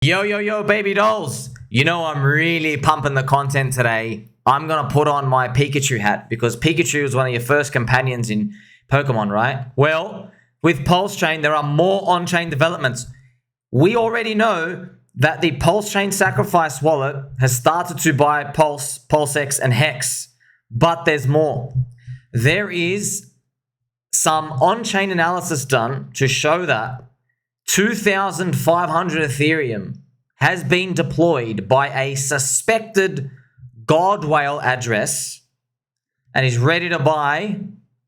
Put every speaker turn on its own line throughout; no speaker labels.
Yo, baby dolls. You know I'm really pumping the content today. I'm going to put on my Pikachu hat because Pikachu is one of your first companions in Pokemon, right? Well, with PulseChain, there are more on-chain developments. We already know that the PulseChain Sacrifice wallet has started to buy Pulse, PulseX, and HEX, but there's more. There is some on-chain analysis done to show that 2,500 Ethereum has been deployed by a suspected GodWhale address and is ready to buy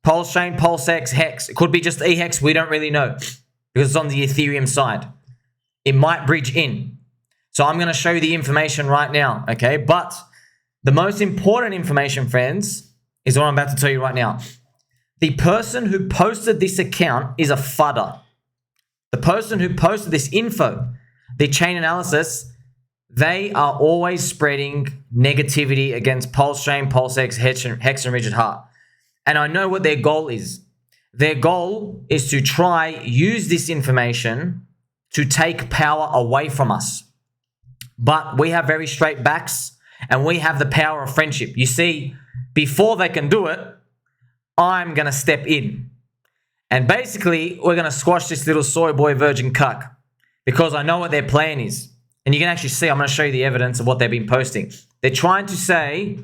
PulseChain, PulseX, HEX. It could be just EHEX, we don't really know because it's on the Ethereum side. It might bridge in. So I'm going to show you the information right now, okay? But the most important information, friends, is what I'm about to tell you right now. The person who posted this account is a Fudder. The person who posted this info, the chain analysis, they are always spreading negativity against PulseChain, PulseX, HEX, and Richard Heart. And I know what their goal is. Their goal is to try use this information to take power away from us. But we have very straight backs and we have the power of friendship. You see, before they can do it, I'm going to step in. And basically, we're going to squash this little soy boy virgin cuck because I know what their plan is. And you can actually see, I'm going to show you the evidence of what they've been posting. They're trying to say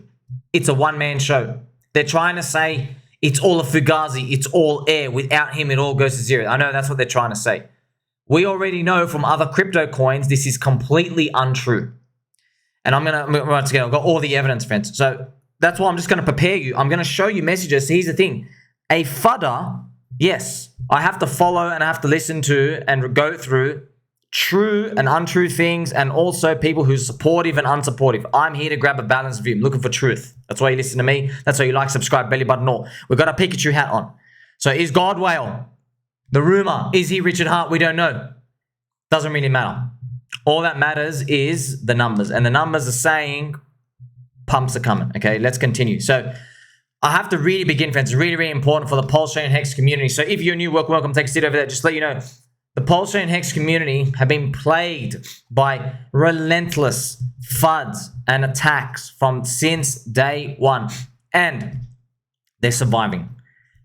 it's a one-man show. They're trying to say it's all a fugazi, it's all air. Without him, it all goes to zero. I know that's what they're trying to say. We already know from other crypto coins, this is completely untrue. And once again, I've got all the evidence, friends. So that's why I'm just going to prepare you. I'm going to show you messages. So here's the thing. A Fudder, yes, I have to follow and I have to listen to and go through true and untrue things and also people who are supportive and unsupportive. I'm here to grab a balanced view. I'm looking for truth. That's why you listen to me. That's why you like, subscribe, belly button, all. We've got a Pikachu hat on. So is GodWhale the rumor? Is he Richard Heart? We don't know. Doesn't really matter. All that matters is the numbers. And the numbers are saying pumps are coming. Okay, let's continue. So I have to really begin, friends. It's really, really important for the PulseChain and HEX community. So if you're new, welcome. Take a seat over there. Just to let you know, the PulseChain and HEX community have been plagued by relentless FUDs and attacks since day one. And they're surviving.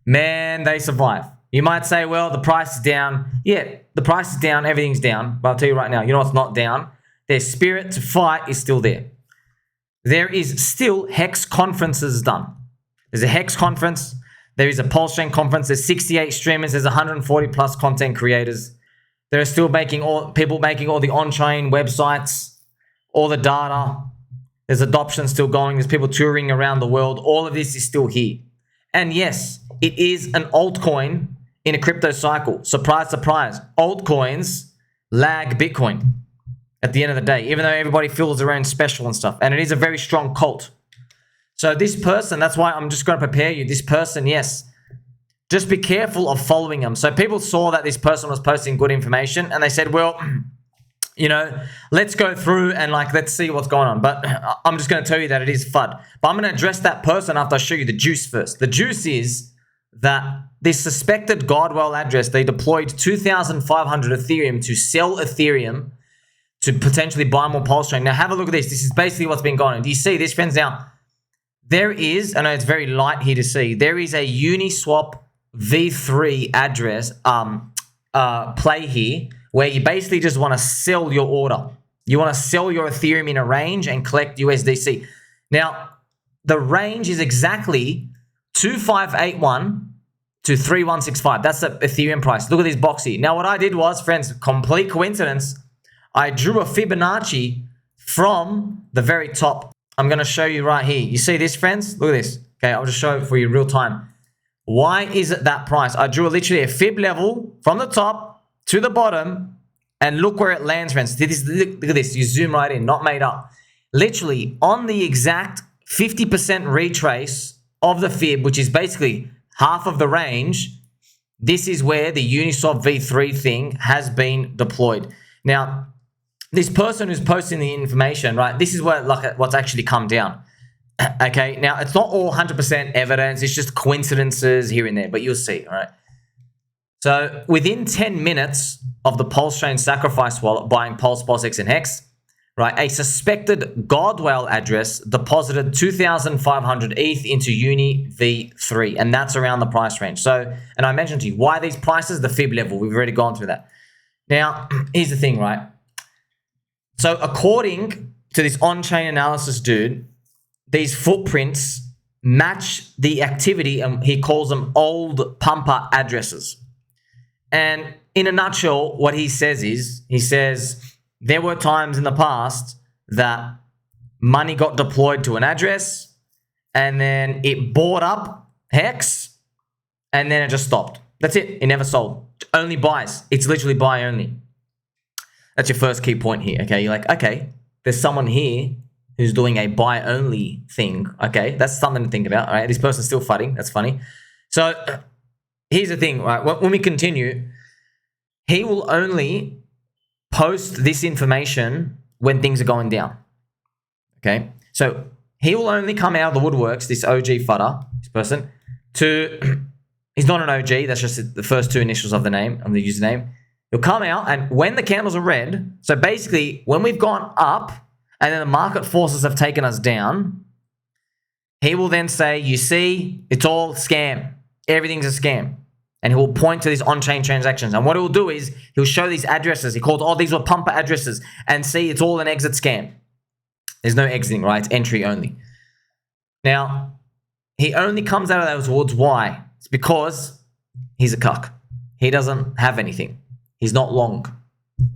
Man, they survive. You might say, well, the price is down. Yeah, the price is down. Everything's down. But I'll tell you right now, you know what's not down? Their spirit to fight is still there. There is still HEX conferences done. There's a HEX conference. There is a PulseChain conference. There's 68 streamers. There's 140 plus content creators. There are still people making all the on-chain websites, all the data. There's adoption still going. There's people touring around the world. All of this is still here. And yes, it is an altcoin in a crypto cycle. Surprise, surprise. Altcoins lag Bitcoin at the end of the day, even though everybody feels their own special and stuff. And it is a very strong cult. So this person, that's why I'm just going to prepare you. This person, yes, just be careful of following them. So people saw that this person was posting good information and they said, well, you know, let's go through and let's see what's going on. But I'm just going to tell you that it is FUD. But I'm going to address that person after I show you the juice first. The juice is that this suspected GodWhale address, they deployed 2,500 Ethereum to sell Ethereum to potentially buy more PulseChain. Now have a look at this. This is basically what's been going on. Do you see this, friends? Now, there is, I know it's very light here to see, there is a Uniswap V3 address play here where you basically just want to sell your order. You want to sell your Ethereum in a range and collect USDC. Now, the range is exactly 2581 to 3165. That's the Ethereum price. Look at this box here. Now, what I did was, friends, complete coincidence, I drew a Fibonacci from the very top. I'm going to show you right here. You see this, friends? Look at this. Okay, I'll just show it for you real time. Why is it that price? I drew literally a fib level from the top to the bottom and look where it lands, friends. Look at this. You zoom right in, not made up. Literally on the exact 50% retrace of the fib, which is basically half of the range, this is where the Uniswap V3 thing has been deployed. Now, this person who's posting the information, right, this is what's actually come down. Okay, now it's not all 100% evidence. It's just coincidences here and there, but you'll see, all right? So within 10 minutes of the PulseChain sacrifice wallet buying Pulse, PulseX, and HEX, right, a suspected GodWhale address deposited 2,500 ETH into Uni V3, and that's around the price range. So, and I mentioned to you, why these prices? The fib level. We've already gone through that. Now, here's the thing, right? So according to this on-chain analysis dude, these footprints match the activity, and he calls them old pumper addresses. And in a nutshell, what he says is, he says there were times in the past that money got deployed to an address and then it bought up HEX and then it just stopped. That's it. It never sold. Only buys. It's literally buy only. That's your first key point here. Okay. You're like, okay, there's someone here who's doing a buy only thing. Okay. That's something to think about. All right. This person's still fudding. That's funny. So here's the thing, right? When we continue, he will only post this information when things are going down. Okay. So he will only come out of the woodworks, this OG Fudder, this person, he's not an OG. That's just the first two initials of the name, of the username. He'll come out, and when the candles are red, so basically when we've gone up and then the market forces have taken us down, he will then say, you see, it's all scam. Everything's a scam. And he will point to these on-chain transactions. And what he'll do is he'll show these addresses. He called, oh, these were pumper addresses. And see, it's all an exit scam. There's no exiting, right? It's entry only. Now, he only comes out of those words. Why? It's because he's a cuck. He doesn't have anything. He's not long.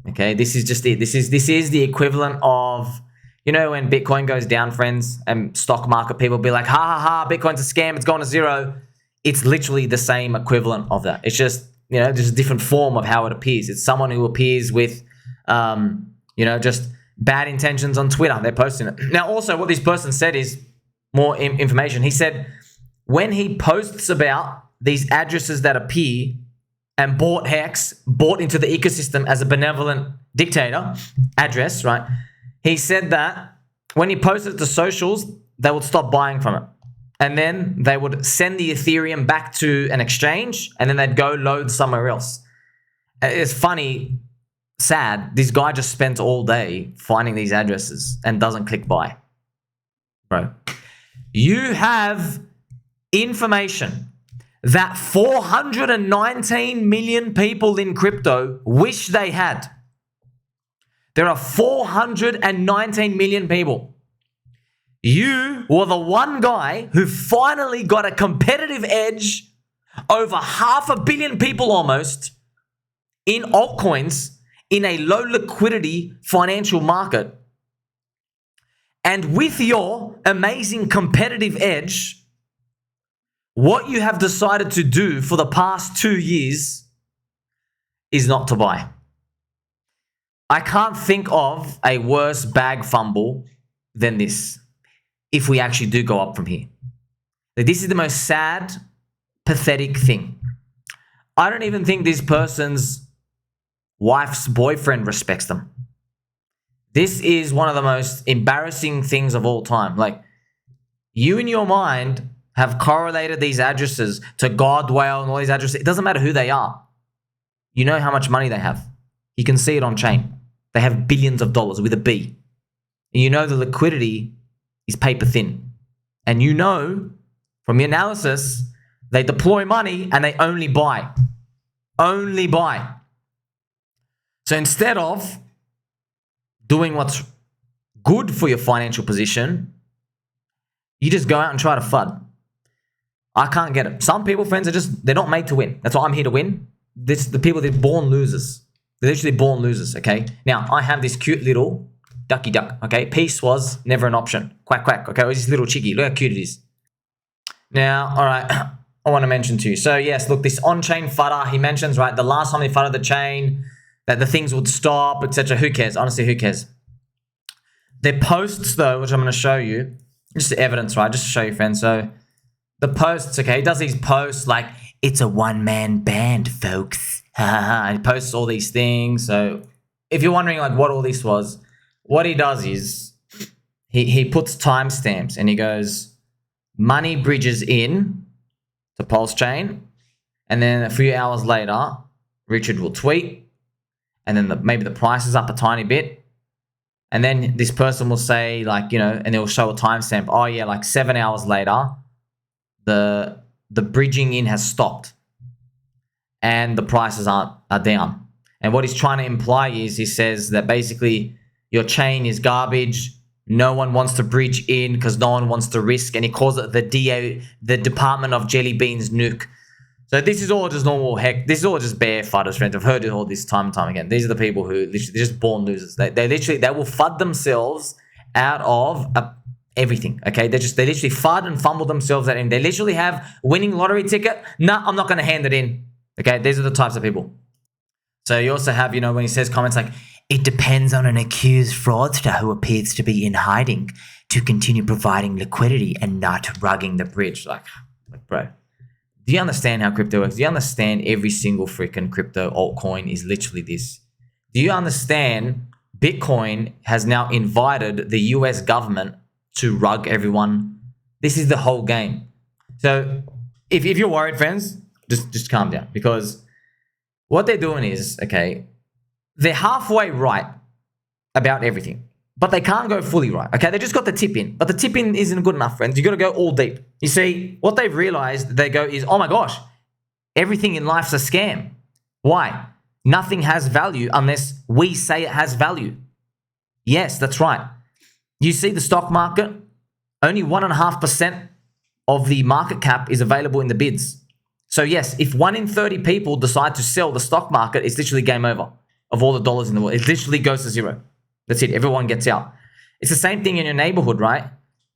Okay, this is just it. This is the equivalent of, you know, when Bitcoin goes down, friends, and stock market people be like, ha ha ha, Bitcoin's a scam, it's gone to zero. It's literally the same equivalent of that. It's just, you know, just a different form of how it appears. It's someone who appears with, you know, just bad intentions on Twitter. They're posting it. Now, also what this person said is more information. He said when he posts about these addresses that appear and bought HEX, bought into the ecosystem as a benevolent dictator address, right? He said that when he posted it to socials, they would stop buying from it. And then they would send the Ethereum back to an exchange and then they'd go load somewhere else. It's funny, sad. This guy just spent all day finding these addresses and doesn't click buy. Bro, you have information that 419 million people in crypto wish they had. There are 419 million people. You were the one guy who finally got a competitive edge over 500 million people almost in altcoins in a low liquidity financial market. And with your amazing competitive edge, what you have decided to do for the past 2 years is not to buy. I can't think of a worse bag fumble than this if we actually do go up from here. This is the most sad, pathetic thing. I don't even think this person's wife's boyfriend respects them. This is one of the most embarrassing things of all time. Like, you in your mind have correlated these addresses to GodWhale and all these addresses. It doesn't matter who they are. You know how much money they have. You can see it on chain. They have billions of dollars with a B. And you know the liquidity is paper thin. And you know from your analysis, they deploy money and they only buy. Only buy. So instead of doing what's good for your financial position, you just go out and try to FUD. I can't get it. Some people, friends, they're not made to win. That's why I'm here to win. The people, they're born losers. They're literally born losers, okay? Now, I have this cute little ducky duck, okay? Peace was never an option. Quack, quack, okay? It was this little chickie. Look how cute it is. Now, all right, I want to mention to you. So, yes, look, this on-chain fudder, he mentions, right, the last time he fudded the chain, that the things would stop, etc. Who cares? Honestly, who cares? Their posts, though, which I'm going to show you, just evidence, right? Just to show you, friends. So, the posts, okay, he does these posts like, it's a one-man band, folks. And he posts all these things. So if you're wondering like what all this was, what he does is he puts timestamps and he goes, money bridges in to PulseChain And then a few hours later, Richard will tweet, and then maybe the price is up a tiny bit. And then this person will say, like, you know, and they'll show a timestamp. Oh yeah, like 7 hours later, the bridging in has stopped and the prices are down. And what he's trying to imply is, he says that basically your chain is garbage. No one wants to bridge in because no one wants to risk. And he calls it the Department of Jelly Beans nuke. So this is all just normal heck. This is all just bear fudders, friends. I've heard it all this time and time again. These are the people who literally, they're just born losers. They will FUD themselves out of everything. Okay, they literally FUD and fumble themselves out. And they literally have winning lottery ticket. No, I'm not going to hand it in. Okay, these are the types of people. So you also have, you know, when he says comments like, it depends on an accused fraudster who appears to be in hiding to continue providing liquidity and not rugging the bridge. Like bro. Do you understand how crypto works? Do you understand every single freaking crypto altcoin is literally this? Do you understand Bitcoin has now invited the US government to rug everyone? This is the whole game. So if you're worried, friends, just calm down, because what they're doing is, okay, they're halfway right about everything, but they can't go fully right. Okay, they just got the tip in, but the tip in isn't good enough, friends. You got to go all deep. You see, what they've realized, they go is, oh my gosh, everything in life's a scam. Why? Nothing has value unless we say it has value. Yes, that's right. You see the stock market, only 1.5% of the market cap is available in the bids. So yes, if 1 in 30 people decide to sell the stock market, it's literally game over of all the dollars in the world. It literally goes to zero. That's it. Everyone gets out. It's the same thing in your neighborhood, right?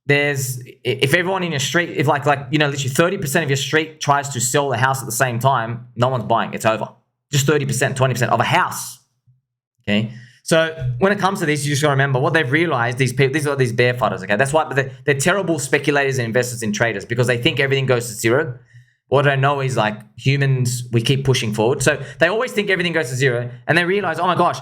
If everyone in your street, if like you know, literally 30% of your street tries to sell the house at the same time, no one's buying. It's over. Just 30%, 20% of a house. Okay. So when it comes to this, you just got to remember what they've realized. These people, these are these bear fudders. Okay. That's why they're terrible speculators and investors and traders, because they think everything goes to zero. What I know is, like, humans, we keep pushing forward. So they always think everything goes to zero, and they realize, oh my gosh,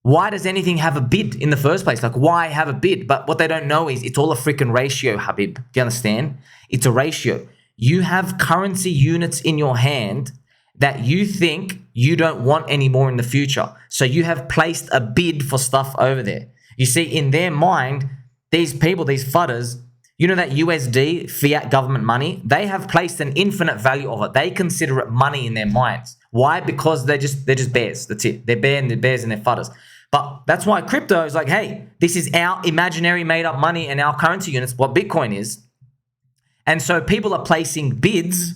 why does anything have a bid in the first place? Like, why have a bid? But what they don't know is it's all a freaking ratio, Habib. Do you understand? It's a ratio. You have currency units in your hand that you think you don't want anymore in the future. So you have placed a bid for stuff over there. You see, in their mind, these people, these fudders, you know that USD, fiat government money, they have placed an infinite value of it. They consider it money in their minds. Why? Because they're just bears. That's it. They're bears and they're fudders. But that's why crypto is like, hey, this is our imaginary made up money and our currency units, what Bitcoin is. And so people are placing bids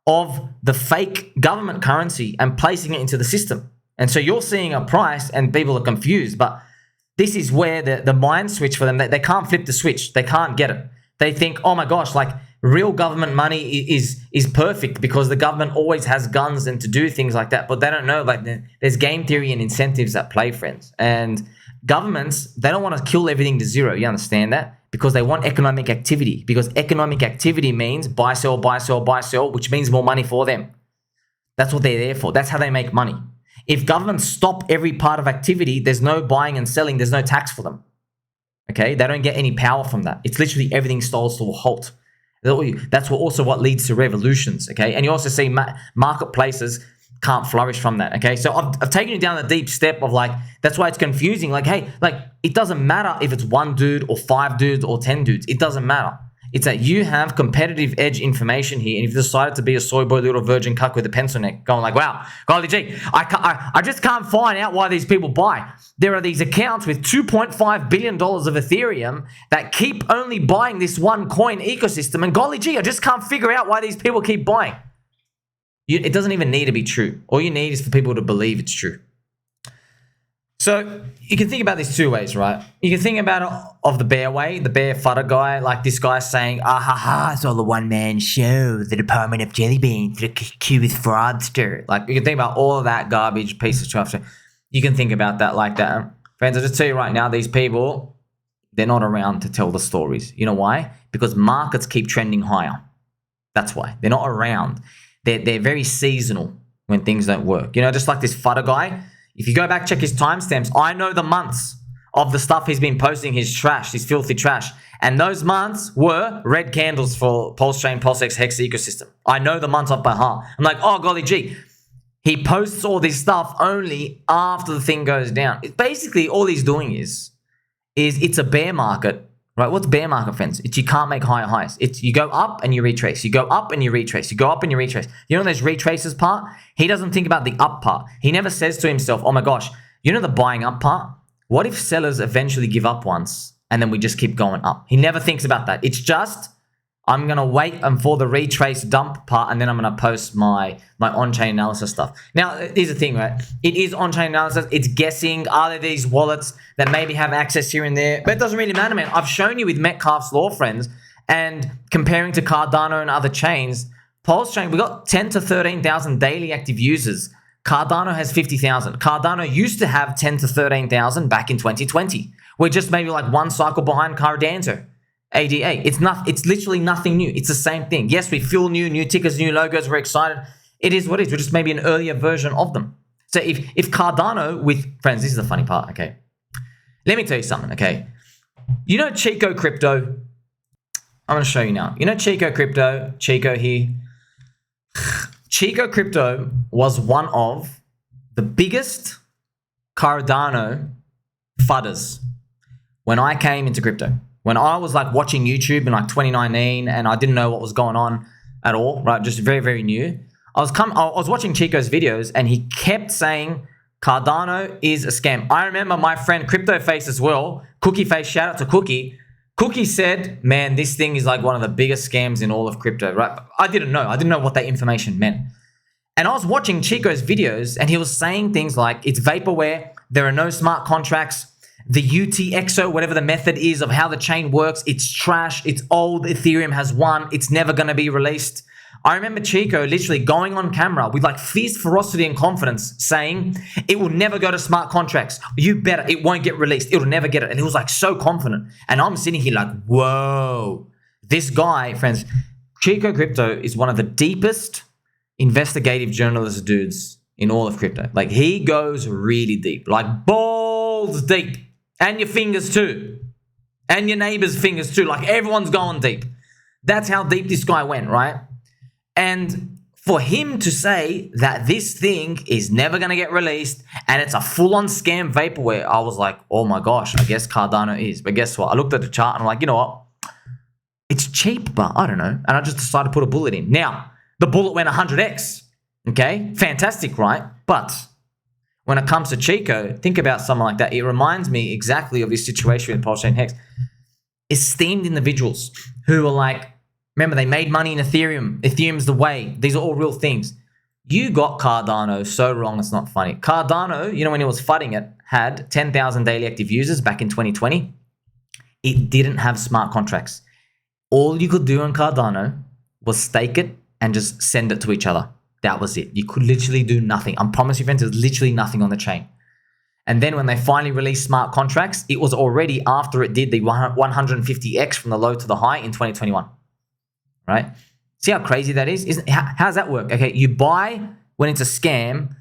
of the fake government currency and placing it into the system. And so you're seeing a price and people are confused. But this is where the mind switch for them, they can't flip the switch. They can't get it. They think, oh my gosh, like real government money is perfect because the government always has guns and to do things like that. But they don't know, like, there's game theory and incentives at play, friends. And governments, they don't want to kill everything to zero. You understand that? Because they want economic activity. Because economic activity means buy, sell, buy, sell, buy, sell, which means more money for them. That's what they're there for. That's how they make money. If governments stop every part of activity, there's no buying and selling. There's no tax for them. Okay, they don't get any power from that. It's literally everything stalls to a halt. That's what leads to revolutions. Okay, and you also see marketplaces can't flourish from that. Okay, so I've taken you down the deep step of, like, that's why it's confusing. Like, hey, like, it doesn't matter if it's 1 dude or 5 dudes or 10 dudes. It doesn't matter. It's that you have competitive edge information here, and if you decided to be a soy boy little virgin cuck with a pencil neck, going like, wow, golly gee, I just can't find out why these people buy. There are these accounts with $2.5 billion of Ethereum that keep only buying this one coin ecosystem, and golly gee, I just can't figure out why these people keep buying. It doesn't even need to be true. All you need is for people to believe it's true. So you can think about this 2 ways, right? You can think about it of the bear way, the bear fudder guy, like this guy saying, ah ha ha, it's all a one-man show, the Department of Jelly Beans, the accused fraudster. Like, you can think about all of that garbage piece of stuff. You can think about that like that. Friends, I'll just tell you right now, these people, they're not around to tell the stories. You know why? Because markets keep trending higher. That's why. They're not around. They're very seasonal when things don't work. You know, just like this fudder guy. If you go back, check his timestamps, I know the months of the stuff he's been posting, his trash, his filthy trash. And those months were red candles for PulseChain, PulseX, HEX ecosystem. I know the months off by heart. I'm like, oh, golly gee. He posts all this stuff only after the thing goes down. Basically, all he's doing is it's a bear market, right? What's bear market, friends? It's you can't make higher highs. It's you go up and you retrace. You go up and you retrace. You go up and you retrace. You know those retraces part? He doesn't think about the up part. He never says to himself, oh my gosh, you know the buying up part? What if sellers eventually give up once and then we just keep going up? He never thinks about that. It's just, I'm going to wait for the retrace dump part and then I'm going to post my on-chain analysis stuff. Now, here's the thing, right? It is on-chain analysis. It's guessing, are there these wallets that maybe have access here and there? But it doesn't really matter, man. I've shown you with Metcalfe's Law, friends, and comparing to Cardano and other chains, PulseChain, we got 10 to 13,000 daily active users. Cardano has 50,000. Cardano used to have 10 to 13,000 back in 2020. We're just maybe like one cycle behind Cardano. ADA. It's literally nothing new. It's the same thing. Yes, we feel new tickers, new logos. We're excited. It is what it is. We're just maybe an earlier version of them. So if Cardano with friends, this is the funny part. Okay, let me tell you something. Okay, you know Chico Crypto. I'm going to show you now. You know Chico Crypto. Chico here. Chico Crypto was one of the biggest Cardano FUDders when I came into crypto. When I was like watching YouTube in like 2019 and I didn't know what was going on at all, right? Just very, very new. I was watching Chico's videos and he kept saying Cardano is a scam. I remember my friend Crypto Face as well, Cookie Face, shout out to Cookie. Cookie said, man, this thing is like one of the biggest scams in all of crypto, right? I didn't know what that information meant. And I was watching Chico's videos and he was saying things like it's vaporware, there are no smart contracts, the UTXO, whatever the method is of how the chain works, it's trash, it's old, Ethereum has won, it's never going to be released. I remember Chico literally going on camera with like fierce ferocity and confidence saying it will never go to smart contracts. You better, it won't get released. It'll never get it. And he was like so confident. And I'm sitting here like, whoa, this guy, friends, Chico Crypto is one of the deepest investigative journalist dudes in all of crypto. Like he goes really deep, like balls deep. And your fingers too. And your neighbor's fingers too. Like everyone's going deep. That's how deep this guy went, right? And for him to say that this thing is never going to get released and it's a full-on scam vaporware, I was like, oh my gosh, I guess Cardano is. But guess what? I looked at the chart and I'm like, you know what? It's cheap, but I don't know. And I just decided to put a bullet in. Now, the bullet went 100x. Okay? Fantastic, right? But when it comes to Chico, think about someone like that. It reminds me exactly of this situation with PulseChain HEX. Esteemed individuals who are like, remember, they made money in Ethereum. Ethereum's the way. These are all real things. You got Cardano so wrong, it's not funny. Cardano, you know, when he was fudding it, had 10,000 daily active users back in 2020. It didn't have smart contracts. All you could do on Cardano was stake it and just send it to each other. That was it. You could literally do nothing. I promise you, friends, there's literally nothing on the chain. And then when they finally released smart contracts, it was already after it did the 150x from the low to the high in 2021. Right? See how crazy that is? How does that work? Okay, you buy when it's a scam.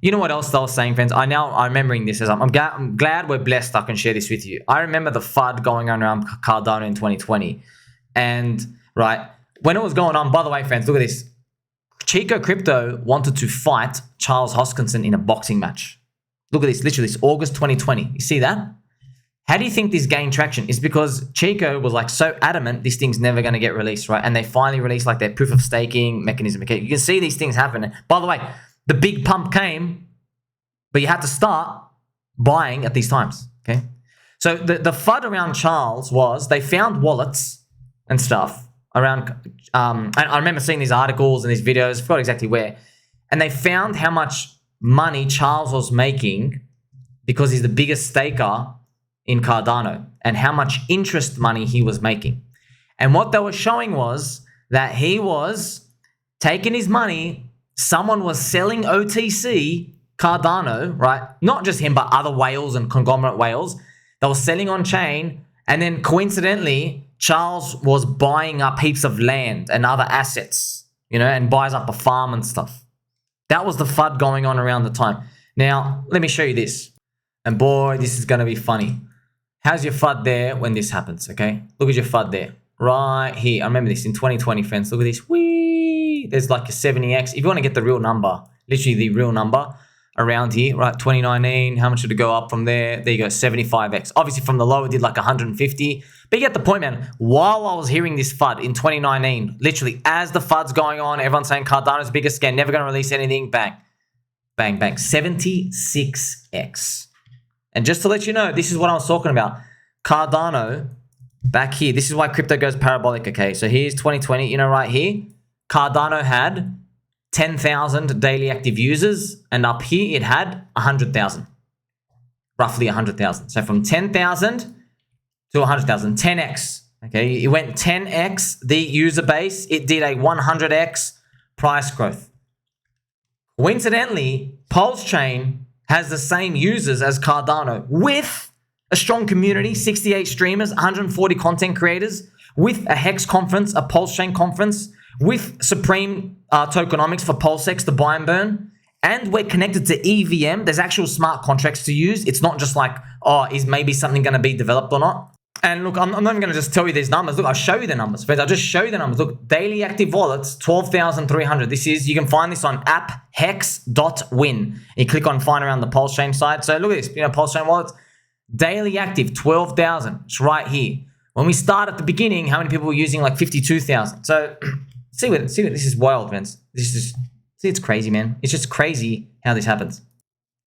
You know what else I was saying, friends? I'm remembering this. I'm glad we're blessed I can share this with you. I remember the FUD going on around Cardano in 2020. And, right, when it was going on, by the way, friends, look at this. Chico Crypto wanted to fight Charles Hoskinson in a boxing match. Look at this, literally, it's August 2020. You see that? How do you think this gained traction? It's because Chico was like so adamant this thing's never going to get released, right? And they finally released like their proof of staking mechanism. Okay, you can see these things happen. By the way, the big pump came, but you had to start buying at these times, okay? So the FUD around Charles was they found wallets and stuff around, and I remember seeing these articles and these videos, I forgot exactly where, and they found how much money Charles was making because he's the biggest staker in Cardano and how much interest money he was making. And what they were showing was that he was taking his money, someone was selling OTC Cardano, right? Not just him, but other whales and conglomerate whales. They were selling on chain, and then coincidentally, Charles was buying up heaps of land and other assets, you know, and buys up a farm and stuff. That was the FUD going on around the time. Now, let me show you this. And boy, this is going to be funny. How's your FUD there when this happens, okay? Look at your FUD there. Right here. I remember this in 2020, friends. Look at this. Whee! There's like a 70x. If you want to get the real number, literally the real number around here, right? 2019. How much did it go up from there? There you go, 75x. Obviously, from the low, it did like 150. But you get the point, man. While I was hearing this FUD in 2019, literally as the FUD's going on, everyone's saying Cardano's the biggest scam, never going to release anything. Bang. Bang, bang. 76x. And just to let you know, this is what I was talking about. Cardano, back here, this is why crypto goes parabolic, okay? So here's 2020, you know, right here. Cardano had 10,000 daily active users, and up here it had 100,000. Roughly 100,000. So from 10,000 to 100,000, 10x, okay? It went 10x, the user base. It did a 100x price growth. Coincidentally, PulseChain has the same users as Cardano with a strong community, 68 streamers, 140 content creators, with a HEX conference, a PulseChain conference, with Supreme tokenomics for PulseX, the buy and burn. And we're connected to EVM. There's actual smart contracts to use. It's not just like, oh, is maybe something going to be developed or not? And look, I'm not even going to just tell you these numbers. Look, I'll show you the numbers. Friends, I'll just show you the numbers. Look, daily active wallets, 12,300. This is, you can find this on apphex.win. You click on find around the PulseChain side. So look at this, you know, PulseChain wallets, daily active, 12,000. It's right here. When we start at the beginning, how many people were using like 52,000? So see what this is wild, friends. This is just, see, it's crazy, man. It's just crazy how this happens.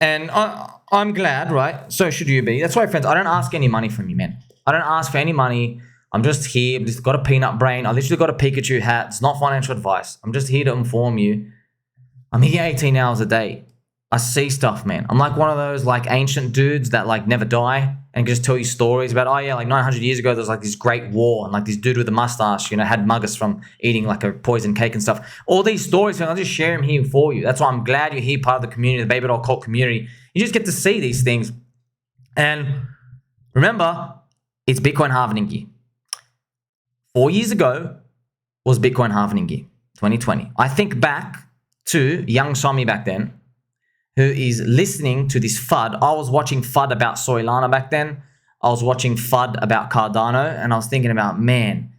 And I'm glad, right? So should you be. That's why, friends, I don't ask any money from you, man. I don't ask for any money. I'm just here. I've just got a peanut brain. I literally got a Pikachu hat. It's not financial advice. I'm just here to inform you. I'm here 18 hours a day. I see stuff, man. I'm like one of those like ancient dudes that like never die and just tell you stories about, oh yeah, like 900 years ago, there was like this great war and like this dude with a mustache, you know, had muggers from eating like a poison cake and stuff. All these stories, man, I'll just share them here for you. That's why I'm glad you're here, part of the community, the Baby Doll Cult community. You just get to see these things. And remember, it's Bitcoin halvening year. 4 years ago was Bitcoin halvening year, 2020. I think back to young Shami back then, who is listening to this FUD. I was watching FUD about Solana back then. I was watching FUD about Cardano, and I was thinking about, man,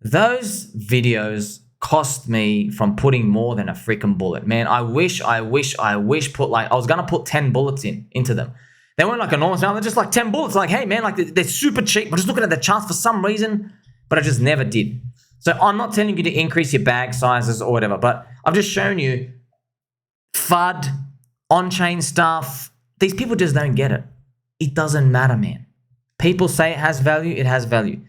those videos cost me from putting more than a freaking bullet. Man, I wish put like, I was gonna put 10 bullets into them. They weren't like enormous amount, they're just like 10 bullets. Like, hey man, like they're super cheap. I'm just looking at the charts for some reason, but I just never did. So I'm not telling you to increase your bag sizes or whatever, but I've just shown you FUD, on-chain stuff. These people just don't get it. It doesn't matter, man. People say it has value, it has value.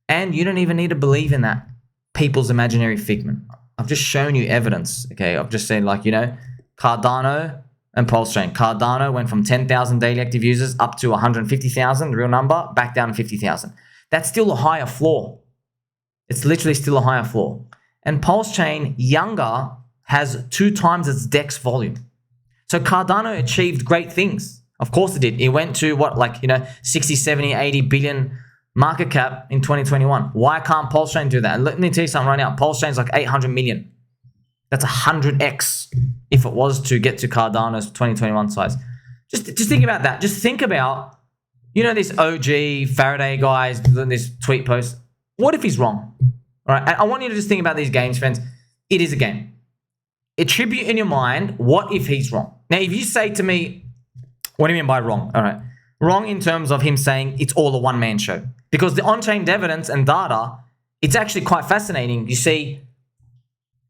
And you don't even need to believe in that people's imaginary figment. I've just shown you evidence, okay? I've just said, like, you know, Cardano and PulseChain. Cardano went from 10,000 daily active users up to 150,000, real number, back down to 50,000. That's still a higher floor. It's literally still a higher floor. And PulseChain, younger, has 2 times its DEX volume. So Cardano achieved great things. Of course it did. It went to what, like, you know, 60, 70, 80 billion market cap in 2021. Why can't PulseChain do that? And let me tell you something right now. PulseChain's like 800 million. That's 100x if it was to get to Cardano's 2021 size. Just think about that. Just think about, you know, this OG Faraday guys doing this tweet post. What if he's wrong? All right. I want you to just think about these games, friends. It is a game. Attribute in your mind, what if he's wrong? Now, if you say to me, what do you mean by wrong? All right. Wrong in terms of him saying it's all a one-man show. Because the on-chain evidence and data, it's actually quite fascinating. You see,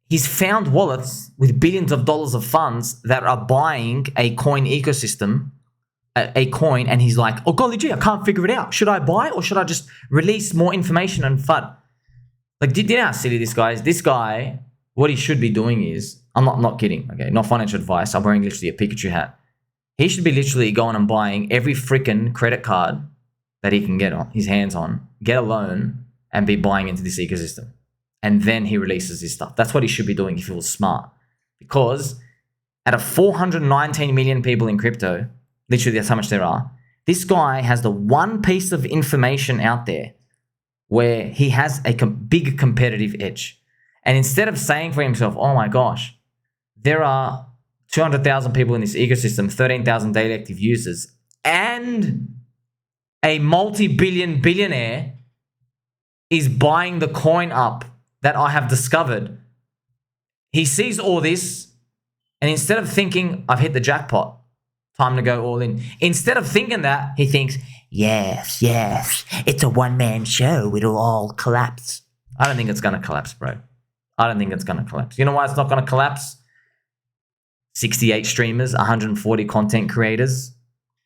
he's found wallets with billions of dollars of funds that are buying a coin ecosystem, a coin, and he's like, oh, golly gee, I can't figure it out. Should I buy or should I just release more information on FUD? Like, do you know how silly this guy is? This guy, what he should be doing is, I'm not kidding, okay? Not financial advice. I'm wearing literally a Pikachu hat. He should be literally going and buying every freaking credit card that he can get on his hands on, get a loan, and be buying into this ecosystem. And then he releases his stuff. That's what he should be doing if he was smart. Because out of 419 million people in crypto, literally that's how much there are, this guy has the one piece of information out there where he has a big competitive edge. And instead of saying for himself, oh my gosh, there are 200,000 people in this ecosystem, 13,000 daily active users, and a multi-billion billionaire is buying the coin up that I have discovered. He sees all this, and instead of thinking, I've hit the jackpot, time to go all in. Instead of thinking that, he thinks, yes, it's a one-man show. It'll all collapse. I don't think it's going to collapse, bro. I don't think it's going to collapse. You know why it's not going to collapse? 68 streamers, 140 content creators.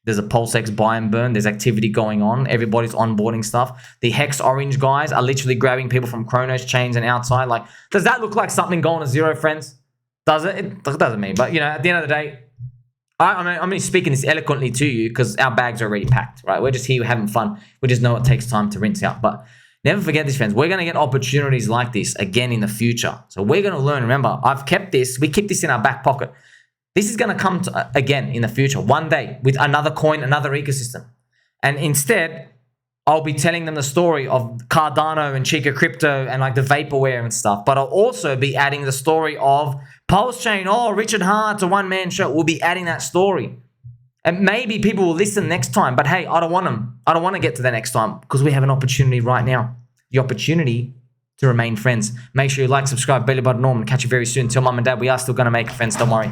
There's a PulseX buy and burn. There's activity going on. Everybody's onboarding stuff. The Hex Orange guys are literally grabbing people from Chronos chains and outside. Like, does that look like something going to zero, friends? Does it? It doesn't mean. But, you know, at the end of the day, I'm only speaking this eloquently to you because our bags are already packed, right? We're just here having fun. We just know it takes time to rinse out. But never forget this, friends. We're going to get opportunities like this again in the future. So we're going to learn. Remember, I've kept this. We keep this in our back pocket. This is going to come again in the future, one day, with another coin, another ecosystem. And instead, I'll be telling them the story of Cardano and Chico crypto and like the vaporware and stuff. But I'll also be adding the story of PulseChain. Oh, Richard Hart's a one-man show. We'll be adding that story. And maybe people will listen next time. But hey, I don't want them. I don't want to get to the next time because we have an opportunity right now. The opportunity to remain friends. Make sure you like, subscribe, bell button on, and catch you very soon. Tell mom and dad we are still going to make friends. Don't worry.